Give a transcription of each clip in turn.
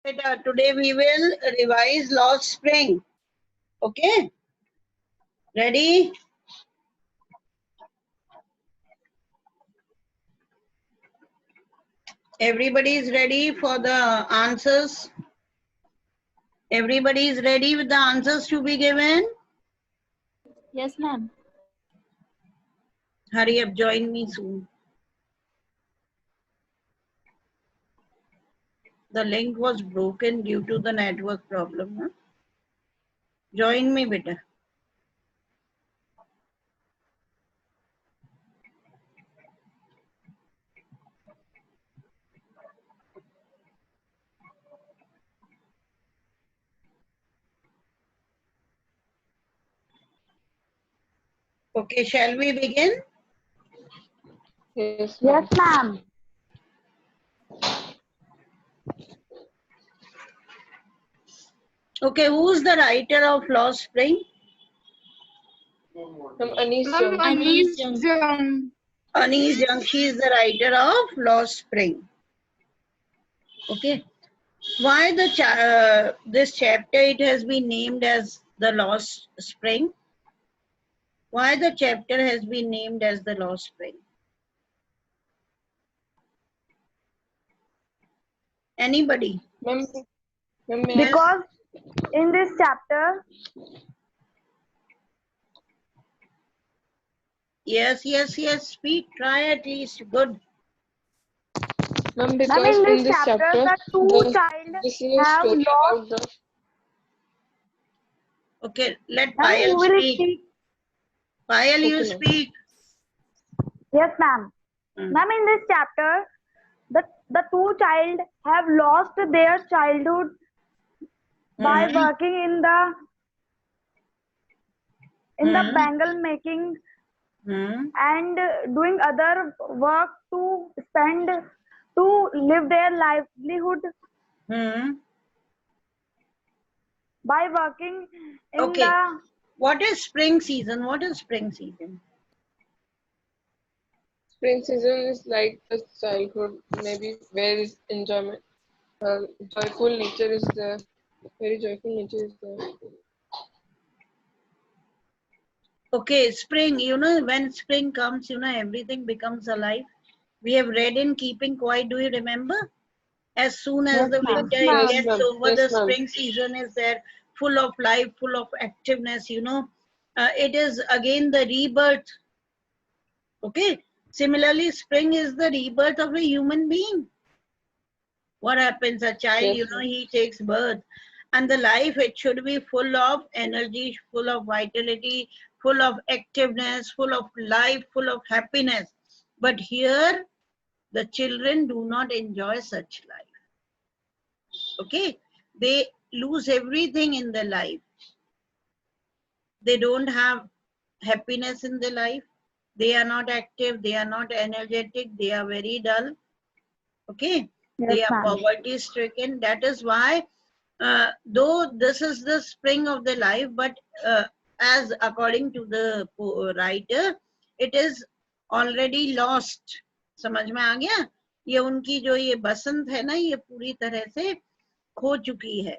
Today we will revise Lost Spring. Okay? Ready? Everybody is ready for the answers? Everybody is ready with the answers to be given? Yes, ma'am. Hurry up, join me soon. The link was broken due to the network problem. Huh? Join me, beta. Okay, shall we begin? Yes, Yes, ma'am. Okay, who's the writer of Lost Spring? Anis Jung. Anis Jung. Anis Jung, she is the writer of Lost Spring. Okay. Why this chapter it has been named as the Lost Spring? Why the chapter has been named as the Lost Spring? Anybody? Because in this chapter, Yes, speak, try at least. Good. Ma'am, because in in this this chapter, chapter, the two child this is a have story lost. about the. Okay, let Ma'am, Payal who will speak. speak? Payal, you Okay, ma'am. speak. Yes, ma'am. Hmm. Ma'am, in this chapter, the two child have lost their childhood by working in the bangle making and doing other work to live their livelihood by working in Okay. the. What is spring season? What is spring season? Spring season is like the childhood, maybe where is enjoyment, joyful nature is there. Very joyful nature is there. Okay, spring, when spring comes, everything becomes alive. We have read in Keeping Quiet, do you remember? As soon as Yes, the ma'am. winter Yes, gets ma'am. over, Yes, the ma'am. spring season is there, full of life, full of activeness, It is again the rebirth. Okay. Similarly, spring is the rebirth of a human being. What happens? A child, Yes, he takes birth. And the life, it should be full of energy, full of vitality, full of activeness, full of life, full of happiness. But here, the children do not enjoy such life. Okay? They lose everything in their life. They don't have happiness in their life. They are not active. They are not energetic. They are very dull. Okay? Yes, They are ma'am. poverty stricken. That is why, though this is the spring of the life, but as according to the writer, it is already lost. समझ में आ गया? ये उनकी जो ये बसंत है ना, ये पूरी तरह से खो चुकी है.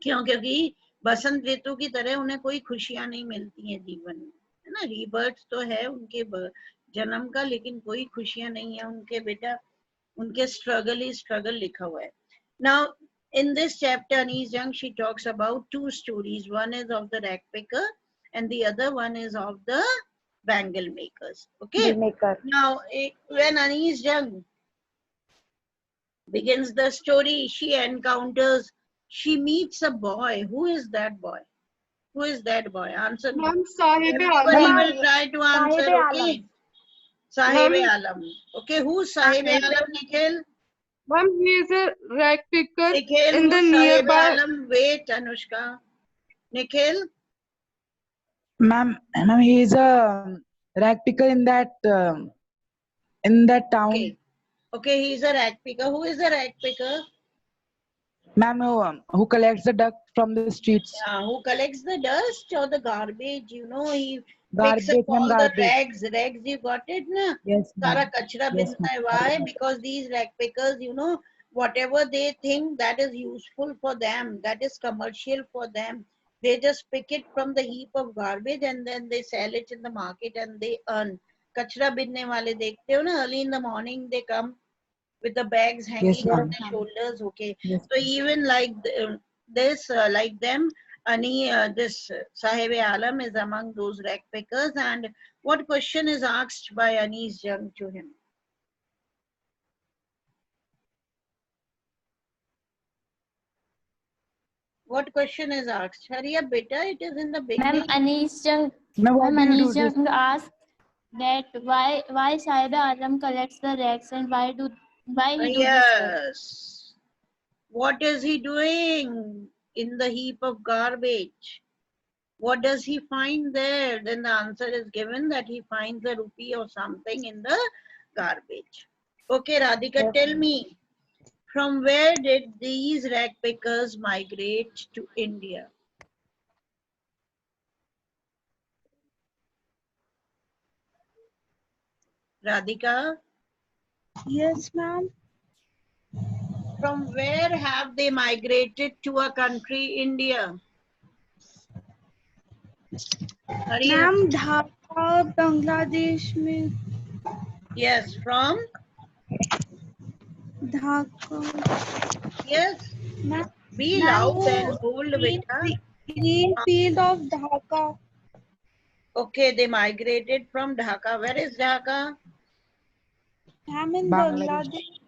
क्यों? क्योंकि बसंत ऋतु की तरह उन्हें कोई खुशियां नहीं मिलती हैं जीवन में, है ना. रीबर्थ तो है उनके जन्म का, लेकिन कोई खुशियां नहीं है उनके बेटा. उनके स्ट्रगल ही स्ट्रगल लिखा हुआ है. Now, in this chapter, Anis Jung, she talks about two stories. One is of the rag picker and the other one is of the bangle makers. Okay. Maker. Now, when Anis Jung begins the story, she meets a boy. Who is that boy? Who is that boy? Answer me. Everybody will try to answer. Okay. Sahib Alam. Okay, who's Sahib Alam, Nikhil? Ma'am, he is a rag picker Nikhil, in the who's Sahib nearby. Alam? Wait, Anushka. Nikhil? Ma'am, he is a rag picker in that town. Okay, he's a rag picker. Who is a rag picker? Ma'am, who collects the dust from the streets. Who collects the dust or the garbage? He Garbage, picks up all ma'am, the garbage. rags. Rags, you got it, na? Yes, Sara ma'am. kachra Yes, binta hai. ma'am. Why? Because these rag pickers, whatever they think that is useful for them, that is commercial for them, they just pick it from the heap of garbage and then they sell it in the market and they earn. Kachra binne wale dekhte ho na, early in the morning they come with the bags Yes, hanging on ma'am. their shoulders. Okay, Yes. so even like this, like them, this Sahib Alam is among those rag pickers. And what question is asked by Anis Jung to him? What question is asked? Hurry up, beta. It is in the Ma'am, beginning. Ma'am, why do you do Anish this? Jung asked that why Sahiba Alam collects the rags and why he do this work? Yes. What is he doing in the heap of garbage? What does he find there? Then the answer is given that he finds a rupee or something in the garbage. Okay, Radhika, tell me, from where did these rag pickers migrate to India? Radhika, Yes, ma'am. from where have they migrated to a country, India? Hurry up. Ma'am Dhaka Bangladesh में Yes, from? Dhaka Yes. Ma'am Be ma'am loud वो and bold, beta. green field of Dhaka Okay, they migrated from Dhaka. Where is Dhaka? Ma'am in Bangladesh. Bangladesh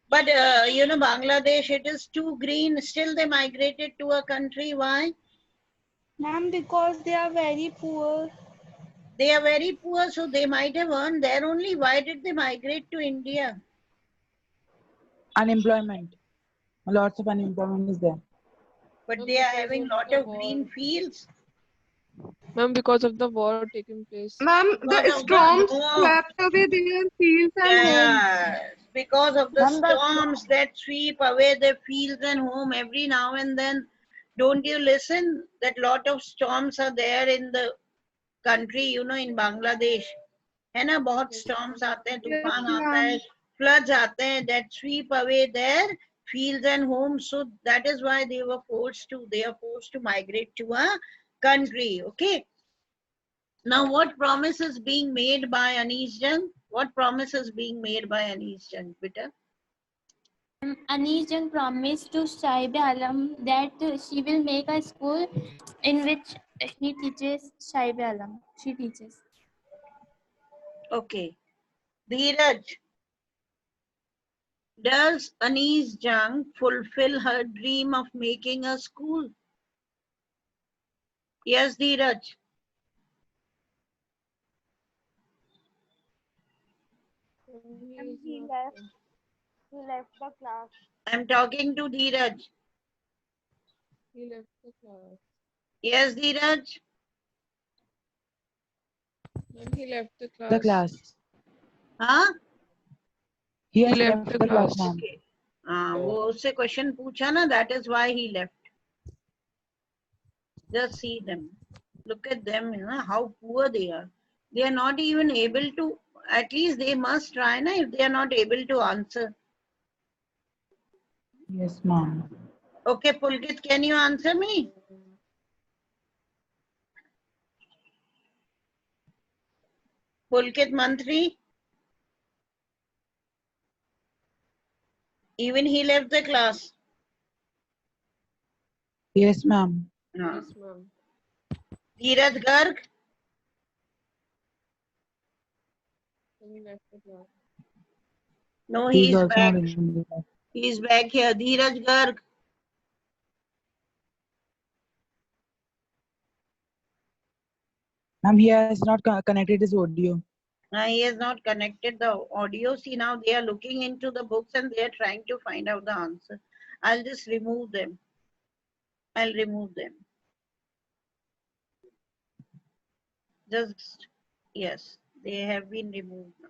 But Bangladesh, it is too green. Still, they migrated to a country. Why? Ma'am because they are very poor. They are very poor, so they might have earned there only. Why did they migrate to India? Unemployment. Lots of unemployment is there. But Ma'am, they are because having of lot the of war. green fields. Ma'am, because of the war taking place. Ma'am, Because the of storms no, swept away their fields and homes. yes, because of the Ma'am, the storms that sweep away their fields and home every now and then. Don't you listen? That lot of storms are there in the country, in Bangladesh. है ना, बहुत Yes, storms ma'am. आते हैं, Yes, तूफान आता है, ma'am. floods आते हैं, that sweep away their fields and homes. So that is why they are forced to migrate to a country. Okay. Now, what promise is being made by Anis Jung? What promise is being made by Anis Jung, beta? Anish Jung promised to Sahiba Alam that she will make a school in which he teaches Sahiba Alam. She teaches. Okay. Dheeraj, does Anis Jung fulfill her dream of making a school? Yes, Dheeraj. Ma'am, he left the class. I'm talking to Dheeraj. He left the class. Yes, Dheeraj. Ma'am, he left the class. The class. Huh? He has left left the the class, class. ma'am. Okay. वो उससे question पूछा ना, that is why he left. Just see them. Look at them, how poor they are. They are not even able to, at least they must try, na, if they are not able to answer. Yes, ma'am. Okay, Pulkit, can you answer me? Pulkit Mantri? Even he left the class. Yes, ma'am. No. Yes, ma'am. Dheeraj Garg? He left the class. No, He is he's also back. not in the class. He's back here. Dheeraj Garg. Ma'am, he has not connected his audio. He has not connected the audio. See, now they are looking into the books and they are trying to find out the answer. I'll just remove them. I'll remove them. Just, yes, they have been removed now.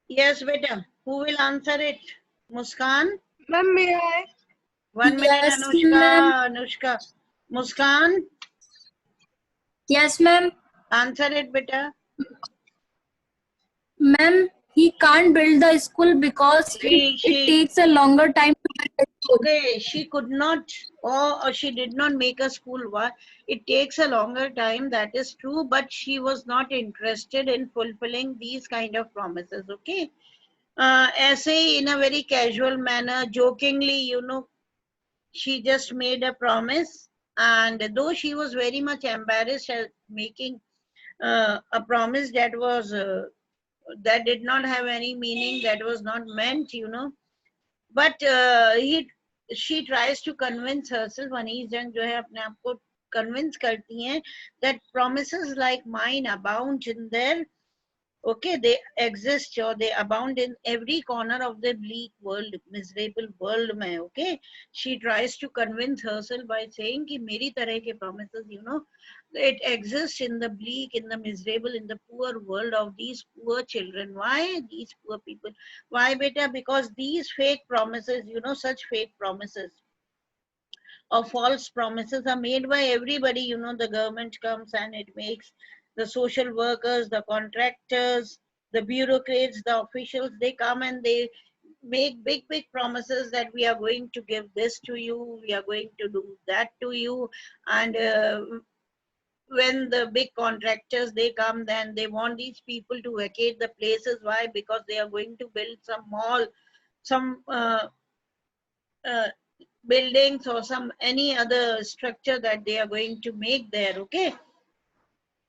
Yes, beta. Who will answer it? Muskan? Ma'am, may I? 1 minute, Yes, Anushka. ma'am. Anushka. Muskan, Yes, ma'am. answer it, beta. Ma'am, he can't build the school because it She takes a longer time to build the school. okay, she could not, or she did not make a school. Why? It takes a longer time, that is true, but she was not interested in fulfilling these kind of promises. Okay, essay in a very casual manner, jokingly, she just made a promise, and though she was very much embarrassed at making a promise that did not have any meaning, that was not meant, but she tries to convince herself. Anees जंग जो है अपने आप को convince करती हैं that promises like mine abound in their, okay, they exist or they abound in every corner of the bleak world, miserable world mein. Okay, she tries to convince herself by saying कि मेरी तरह के promises, it exists in the bleak, in the miserable, in the poor world of these poor children. Why these poor people? Why, beta? Because these fake promises, such fake promises or false promises are made by everybody. The government comes and it makes the social workers, the contractors, the bureaucrats, the officials, they come and they make big promises that we are going to give this to you, we are going to do that to you. And when the big contractors, they come, then they want these people to vacate the places. Why? Because they are going to build some mall, some uh, buildings, or some any other structure that they are going to make there. Okay,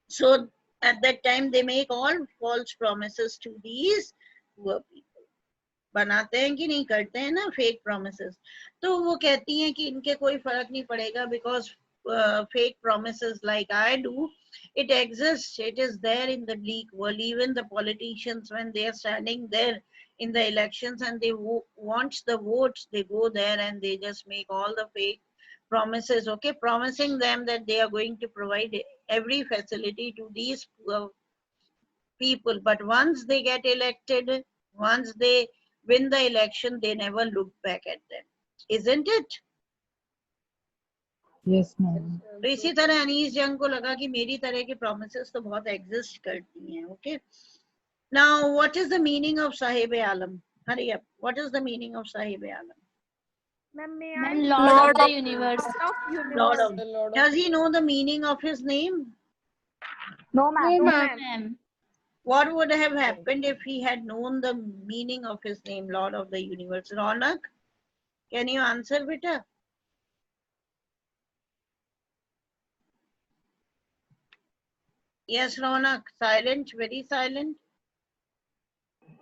so at that time they make all false promises to these poor people. बनाते हैं कि नहीं करते हैं ना fake promises. तो वो कहती हैं कि इनके कोई फर्क नहीं पड़ेगा because fake promises like I do, it exists, it is there in the bleak world. Even the politicians, when they are standing there in the elections and they want the votes, they go there and they just make all the fake promises, okay, promising them that they are going to provide every facility to these poor people. But once they get elected, once they win the election, they never look back at them. Isn't it? Yes, ma'am. तो इसी तरह अनीस जंग को लगा कि मेरी तरह की promises तो बहुत exist करती हैं. Okay. Now, what is the meaning of Sahib Alam? Hurry up. What is the meaning of Sahib Alam? Ma'am, may Ma'am, I? Lord of the universe. Lord of. The Lord of Does he know the meaning of his name? No, ma'am. No, ma'am. Ma'am. What would have happened if he had known the meaning of his name, Lord of the universe? Ronak, can you answer, beta? Yes, Ronak, silent, very silent.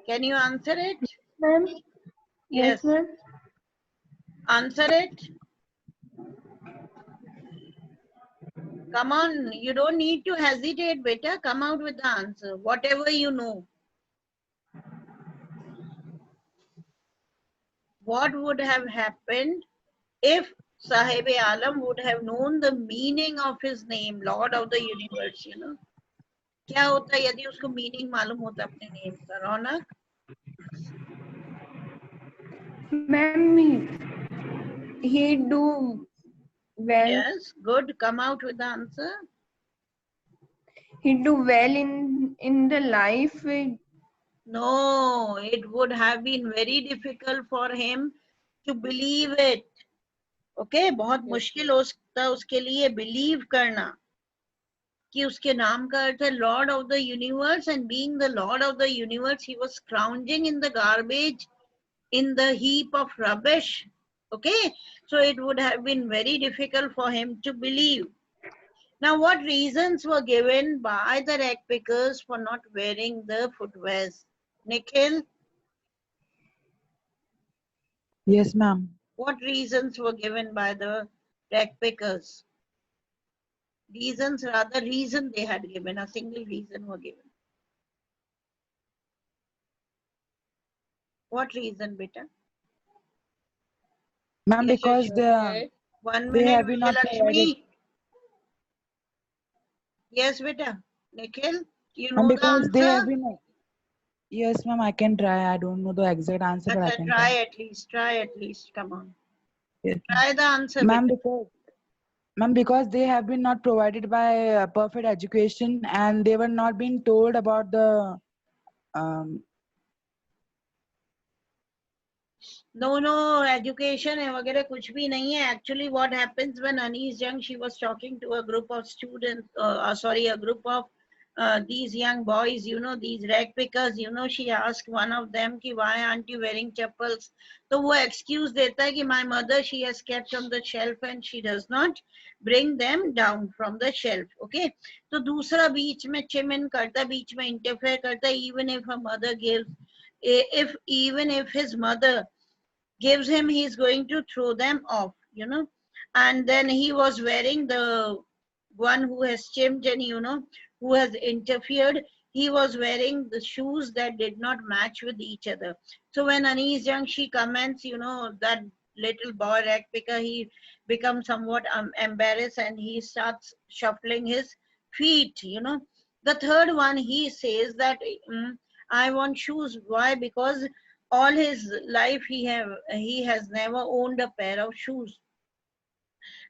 Can you answer it? Ma'am. Yes. ma'am. Answer it. Come on, you don't need to hesitate, beta. Come out with the answer, whatever you know. What would have happened if Sahib Alam would have known the meaning of his name, Lord of the universe, क्या होता यदि उसको meaning मालूम होता अपने name का? रौनक? Ma'am, he do well. Yes, good. Come out with the answer. He do well in the life. No, it would have been very difficult for him to believe it. Okay, बहुत मुश्किल होता उसके लिए believe करना कि उसके नाम का अर्थ है Lord of the universe, and being the Lord of the universe, he was scrounging in the garbage, in the heap of rubbish. Okay, so it would have been very difficult for him to believe. Now, what reasons were given by the rag pickers for not wearing the footwears? Nikhil, Yes, ma'am. what reasons were given by the rag pickers? Reasons, rather reason they had given, a single reason were given. What reason, beta? Ma'am, Yes, because Okay. 1 they minute, have been not provided. Lakshmi. Yes, beta. Nikhil, you Ma'am, know the because they have answer? been. Yes, ma'am. I can try. I don't know the exact answer, but I Acha, can try try. at least. Try at least. Come on. Yes, Try the answer. ma'am. Beta. Because they have been not provided by perfect education, and they were not being told about the um, No, education है वगैरह कुछ भी नहीं है. Actually, what happens when Ani is young, she was talking to a group of students, a group of these young boys, you know, these rag pickers, you know, she asked one of them कि why aren't you wearing chappals? तो वो excuse देता है कि my mother, she has kept on the shelf and she does not bring them down from the shelf. Okay, तो दूसरा बीच में चिमन करता है, बीच में interfere करता है, even if her mother gives, even if his mother gives him, he's going to throw them off, you know. And then he was wearing the one who has chimped and, you know, who has interfered. He was wearing the shoes that did not match with each other. So when Ani is young, she comments, you know, that little boy rag picker, he becomes somewhat embarrassed and he starts shuffling his feet, you know. The third one, he says that I want shoes. Why? Because all his life he has never owned a pair of shoes.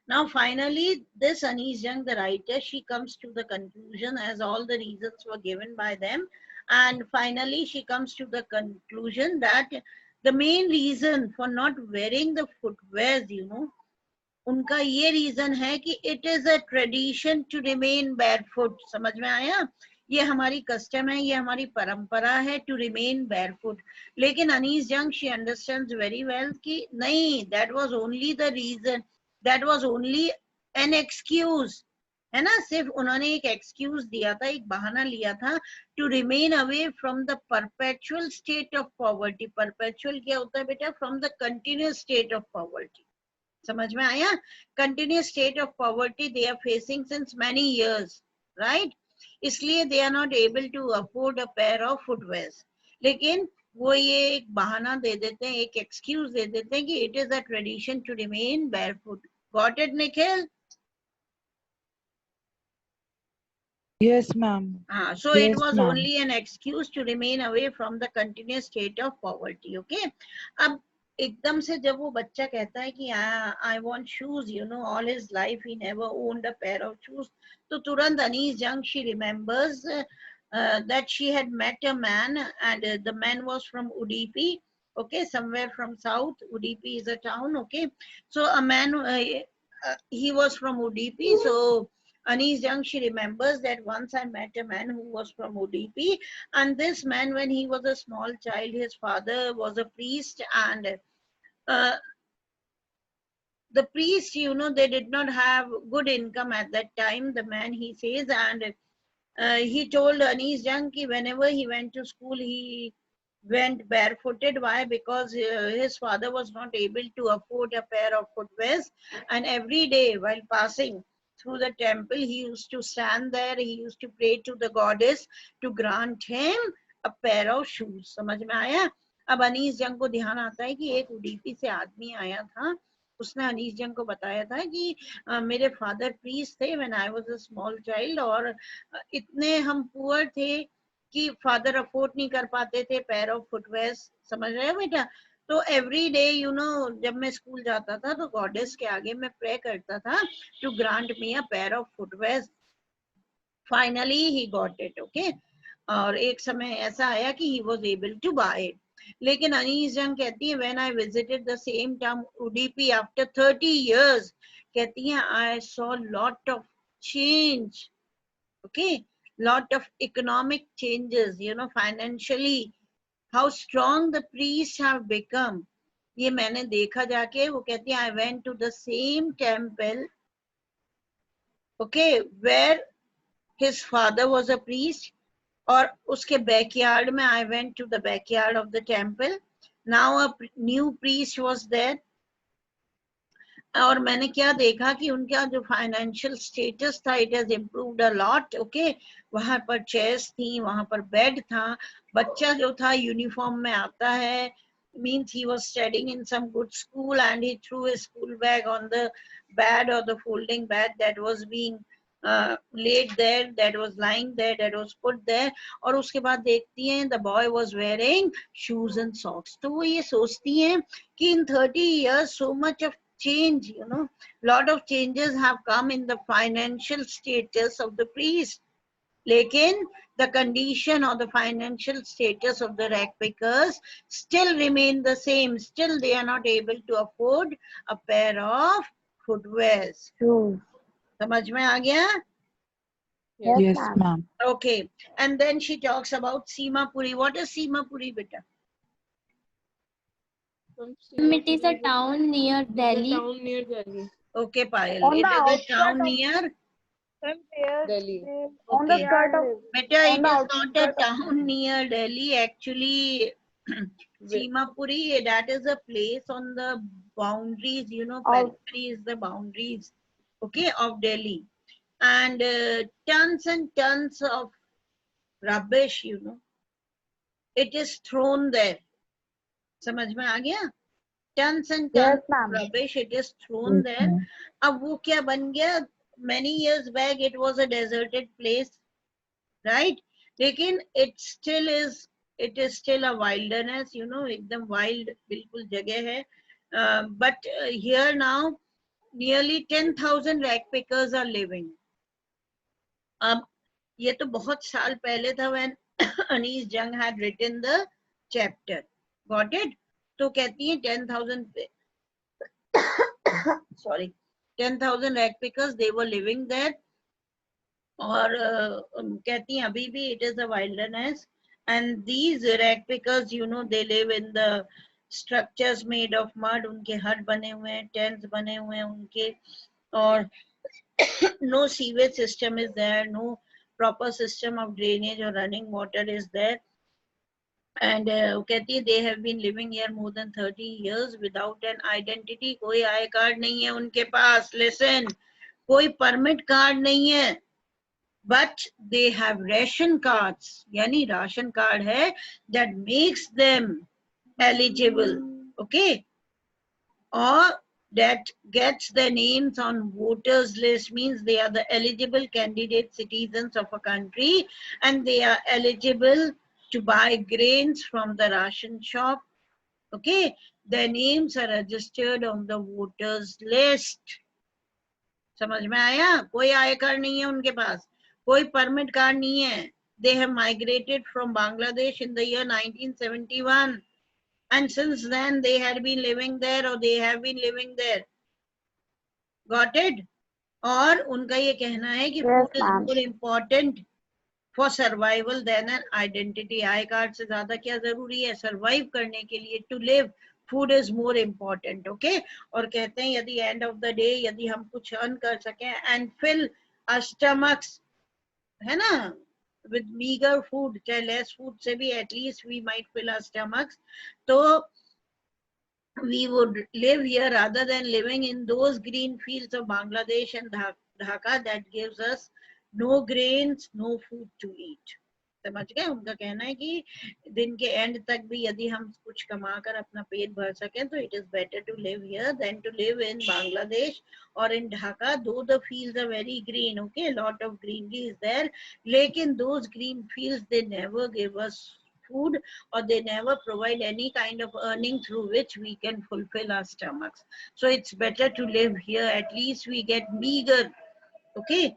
Now finally this Anis Young, the writer, she comes to the conclusion, as all the reasons were given by them, and finally she comes to the conclusion that the main reason for not wearing the footwears, you know, उनका ये reason है कि it is a tradition to remain barefoot. समझ में आया? ये हमारी custom है, ये हमारी परंपरा है टू रिमेन बैरफुट. लेकिन अनीस जंग शी अंडरस्टैंड्स वेरी वेल कि नहीं, that was only the reason, that was only an excuse, है ना. सिर्फ उन्होंने एक एक्सक्यूज दिया था, एक बहाना लिया था to remain away from the perpetual state of poverty. Perpetual क्या होता है बेटा? From the continuous state of poverty. समझ में आया? Continuous state of poverty they are facing since many years, right. इसलिए they are not able to afford a pair of footwears. लेकिन वो ये एक बहाना दे देते हैं, एक एक्सक्यूज दे देते हैं कि it is a tradition to remain barefoot. Got it Nikhil? yes, ma'am. So it Yes, was ma'am. only an excuse to remain away from the continuous state of poverty. Okay. अब एकदम से जब वो बच्चा कहता है कि I want shoes, you know, all his life he never owned a pair of shoes, तो तुरंत Anis Jung, she remembers that she had met a man, and the man was from Udupi. Okay, somewhere from south. Udupi is a town. Okay, so a man, he was from Udupi. So Anis Jung, she remembers that once I met a man who was from Udupi, and this man, when he was a small child, his father was a priest, and the priest, you know, they did not have good income at that time, the man, he says, and he told Anis Jung that whenever he went to school, he went barefooted. Why? Because his father was not able to afford a pair of footwears, and every day while passing through the temple, he used to stand there, he used to pray to the goddess to grant him a pair of shoes. समझ में आया? अब अनीस जंग को ध्यान आता है कि एक उडीपी से आदमी आया था, उसने अनीस जंग को बताया था कि मेरे फादर प्रीस्ट थे when I was a small child, और इतने हम पुअर थे कि फादर अफोर्ड नहीं कर पाते थे पेयर ऑफ फुटवेयर्स. समझ रहे हो बेटा? तो एवरी डे, यू नो, जब मैं स्कूल जाता था तो गॉडेस के आगे मैं प्रे करता था to grant me a pair of footwears. Finally he got it. Okay, और एक समय ऐसा आया कि he was able to buy it. लेकिन अनीस जंग कहती है when I visited the same town Udupi after 30 years, कहती है I saw lot of change. Okay, lot of economic changes, you know, financially, how strong the priests have become. ये मैंने देखा जाके. वो कहती है I went to the same temple, okay, where his father was a priest, और उसके backyard में I went to the backyard of the temple. Now a new priest was there, और मैंने क्या देखा कि उनका जो फाइनेंशियल स्टेटस था, it has improved a lot. Okay, वहां पर चेयर्स थी, वहां पर बेड था, बच्चा जो था यूनिफॉर्म में आता है, means he was studying in some good school, and he threw his school bag on the bed or the folding bed that was being laid there, that was lying there, that was put there. और उसके बाद देखती हैं the boy was wearing shoes and socks. तो वो ये सोचती हैं कि in 30 years so much of change, lot of changes have come in the financial status of the priest. Lekin the condition or the financial status of the rag pickers still remain the same. Still they are not able to afford a pair of footwears. Shoes. समझ में आ गया? Yes, Yes, ma'am. ma'am. Okay. And then she talks about Seema Puri. What is Seema Puri, beta? It is a town near It's a Delhi. town near Delhi. Okay, Payal. On It the is a outskirts town of- near. Delhi. On the Okay. skirt of Beta, on it the is not a outskirts of- town near Delhi. Actually, Seemapuri, that is a place on the boundaries, periphery is the boundaries, okay, of Delhi. And tons of rubbish, it is thrown there. समझ में आ गया? Tons and tons Yes, ma'am. of rubbish, it is thrown there. अब वो क्या बन गया? Many years back, it was a deserted place, right? लेकिन it is still a wilderness, एकदम wild बिल्कुल जगह है. But here now, nearly 10,000 rag pickers are living. अब ये तो बहुत साल पहले था when Anees Jung had written the chapter. Got it? तो कहती है 10,000 sorry 10,000 rag pickers, they were living there. और कहती हैं अभी भी it is a wilderness, and these rag pickers, they live in the structures made of mud. उनके hut बने हुए हैं, tents बने हुए हैं उनके, और no sewage system is there, no proper system of drainage or running water is there. And कहती है they have been living here more than 30 years without an identity. कोई आई कार्ड नहीं है उनके पास. Listen, कोई permit कार्ड नहीं है. But they have ration cards, yani ration card hai that makes them eligible, okay, or that gets their names on voters list, means they are the eligible candidate citizens of a country and they are eligible to buy grains from the ration shop, okay. Their names are registered on the voters list. समझ में आया? कोई I card नहीं है उनके पास, कोई permit card नहीं है. They have migrated from Bangladesh in the year 1971, and since then they had been living there, or they have been living there. Got it? और उनका ये कहना है कि Yes, food is ma'am. more important for survival than an identity. I card से ज्यादा क्या जरूरी है survive करने के लिए? To live, food is more important, okay. और कहते हैं यदि end of the day यदि हम कुछ earn कर सकें and fill our stomachs, है ना, with meager food, चाहे less food से भी at least we might fill our stomachs, तो we would live here rather than living in those green fields of Bangladesh and Dhaka that gives us no grains, no food to eat. समझ गए? उनका कहना है कि दिन के and तक भी यदि हम कुछ कमाकर अपना पेट भर सकें तो it is better to live here than to live in Bangladesh or in Dhaka, though the fields are very green, okay, a lot of greenery is there, लेकिन those green fields, they never give us food, or they never provide any kind of earning through which we can fulfill our stomachs. So it's better to live here. At least we get meager, okay.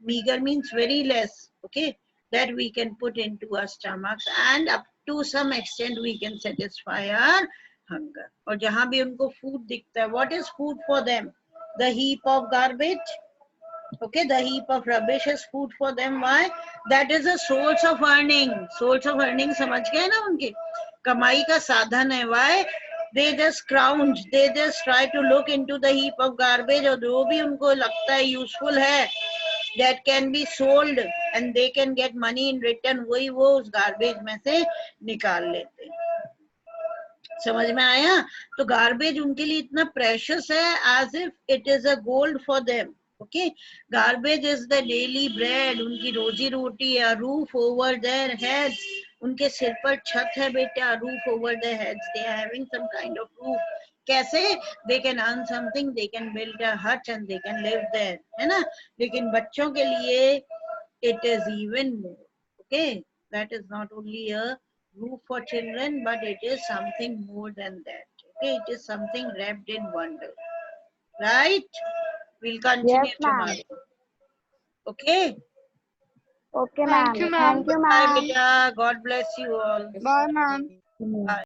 Meager means very less, okay, that we can put into our stomachs, and up to some extent we can satisfy our hunger. और जहाँ भी उनको food दिखता है, what is food for them? The heap of garbage, okay, the heap of rubbish is food for them. Why? That is a source of earning. Source of earning समझ गए ना उनके? कमाई का साधन है. Why? They just scrounge, they just try to look into the heap of garbage, और जो भी उनको लगता है useful है, that can be sold and they can get money in return, वही वो उस garbage में से निकाल लेते हैं. समझ में आया? तो garbage उनके लिए इतना precious है, as if it is a gold for them. Okay, garbage is the daily bread. उनकी रोजी रोटी है. Roof over their heads. उनके सिर पर छत है बेटा. Roof over their heads. They are having some kind of roof. कैसे? They can earn something. They can build a hut and they can live there. है ना? लेकिन बच्चों के लिए it is even more. Okay, that is not only a roof for children, but it is something more than that. Okay, it is something wrapped in wonder. Right? We'll continue Yes, ma'am. tomorrow. Okay? Okay, Thank ma'am. you, ma'am. Thank you, Bye, ma'am. beta. God bless you all. Bye, ma'am. Bye.